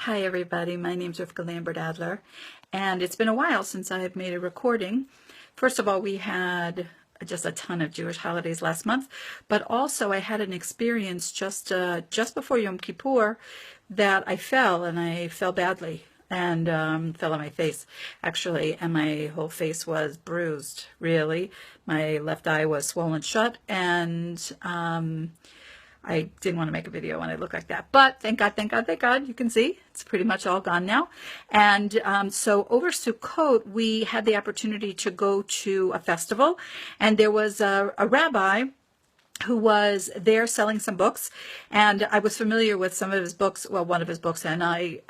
Hi everybody, my name's Rivka Lambert-Adler, and it's been a while since I've made a recording. First of all, we had just a ton of Jewish holidays last month, but also I had an experience just before Yom Kippur that I fell, and I fell badly, and fell on my face, actually, and my whole face was bruised, really. My left eye was swollen shut, and I didn't want to make a video when I look like that, but thank God, thank God, thank God, you can see it's pretty much all gone now. And so over Sukkot, we had the opportunity to go to a festival, and there was a rabbi who was there selling some books, and I was familiar with some of his books, well, one of his books, and I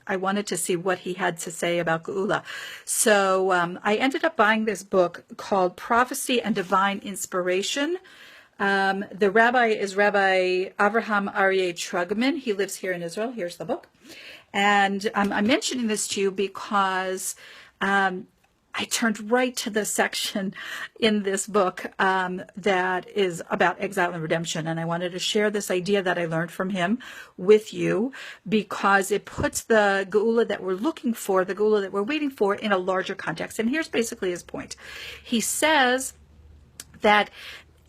wanted to see what he had to say about geula. So I ended up buying this book called Prophecy and Divine Inspiration. The rabbi is Rabbi Avraham Aryeh Trugman. He lives here in Israel. Here's the book. And I'm mentioning this to you because I turned right to the section in this book that is about exile and redemption. And I wanted to share this idea that I learned from him with you because it puts the geula that we're looking for, the geula that we're waiting for, in a larger context. And here's basically his point. He says that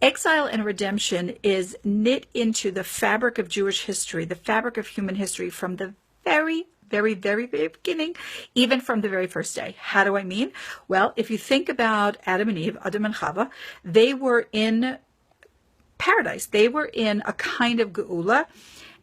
exile and redemption is knit into the fabric of Jewish history, the fabric of human history from the very beginning, even from the very first day. How do I mean? Well, if you think about Adam and Eve, Adam and Chava, they were in paradise. They were in a kind of geula,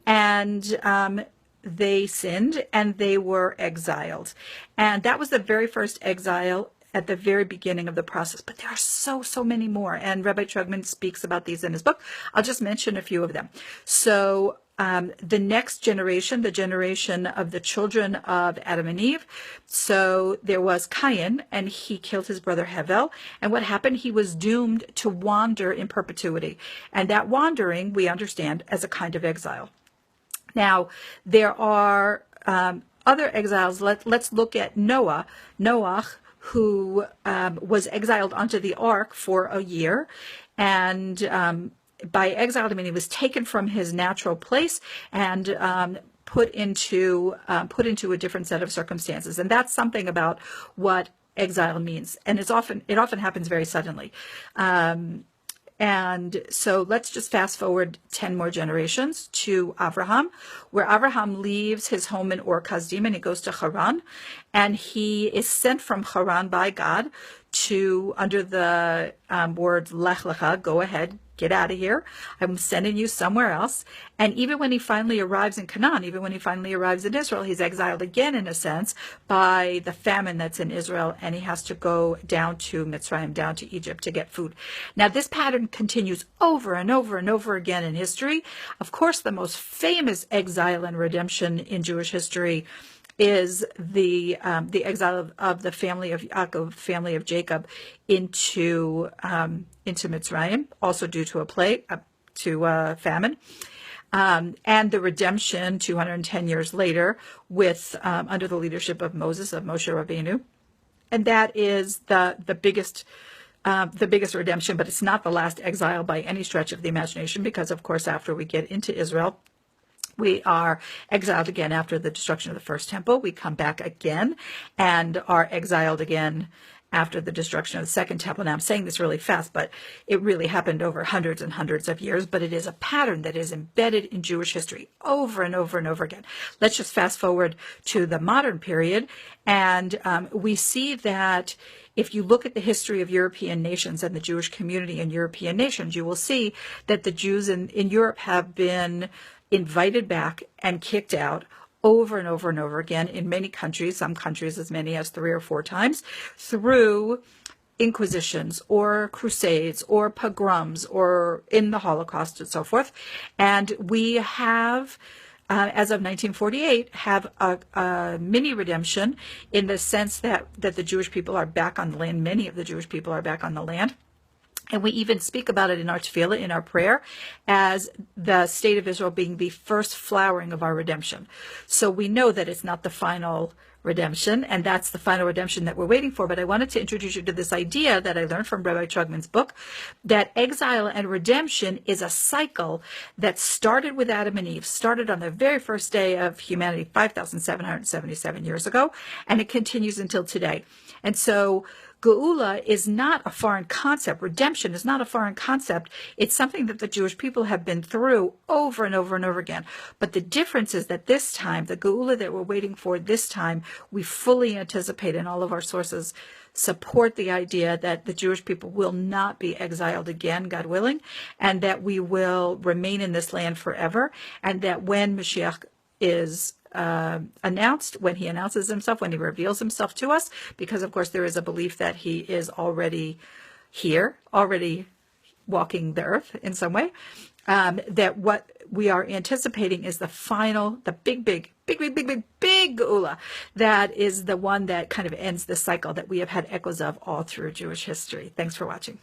and they sinned and they were exiled. And that was the very first exile at the very beginning of the process. But there are so many more. And Rabbi Trugman speaks about these in his book. I'll just mention a few of them. So the next generation, the generation of the children of Adam and Eve. So there was Cain, and he killed his brother Hevel. And what happened? He was doomed to wander in perpetuity. And that wandering, we understand, as a kind of exile. Now, there are other exiles. Let's look at Noah, who was exiled onto the ark for a year. And by exiled, I mean he was taken from his natural place and put into a different set of circumstances. And that's something about what exile means. And it often happens very suddenly. And so let's just fast forward 10 more generations to Avraham, where Avraham leaves his home in Ur Kasdim and he goes to Haran. And he is sent from Haran by God to, under the word Lech Lecha, go ahead, get out of here. I'm sending you somewhere else. And even when he finally arrives in Canaan, even when he finally arrives in Israel, he's exiled again, in a sense, by the famine that's in Israel, and he has to go down to Mitzrayim, down to Egypt to get food. Now, this pattern continues over and over and over again in history. Of course, the most famous exile and redemption in Jewish history is the exile of the family of Yaakov, family of Jacob, into Mitzrayim, also due to a plague, to famine, and the redemption 210 years later with under the leadership of Moses, of Moshe Rabbeinu, and that is the biggest redemption. But it's not the last exile by any stretch of the imagination, because of course after we get into Israel, we are exiled again after the destruction of the first temple. We come back again and are exiled again after the destruction of the second temple. Now, I'm saying this really fast, but it really happened over hundreds and hundreds of years. But it is a pattern that is embedded in Jewish history over and over and over again. Let's just fast forward to the modern period. And we see that if you look at the history of European nations and the Jewish community in European nations, you will see that the Jews in Europe have been invited back and kicked out over and over and over again in many countries, some countries as many as 3 or 4 times, through inquisitions or crusades or pogroms or in the Holocaust and so forth. And we have, as of 1948, have a mini redemption in the sense that the Jewish people are back on the land. Many of the Jewish people are back on the land. And we even speak about it in our tefillah, in our prayer, as the state of Israel being the first flowering of our redemption. So we know that it's not the final redemption, and that's the final redemption that we're waiting for. But I wanted to introduce you to this idea that I learned from Rabbi Trugman's book, that exile and redemption is a cycle that started with Adam and Eve, started on the very first day of humanity 5,777 years ago, and it continues until today. And so geula is not a foreign concept. Redemption is not a foreign concept. It's something that the Jewish people have been through over and over and over again. But the difference is that this time, the geula that we're waiting for this time, we fully anticipate, and all of our sources support the idea that the Jewish people will not be exiled again, God willing, and that we will remain in this land forever, and that when Mashiach is announced, when he announces himself, when he reveals himself to us, because of course there is a belief that he is already here, already walking the earth in some way, that what we are anticipating is the final, the big geula, that is the one that kind of ends the cycle that we have had echoes of all through Jewish history. Thanks for watching.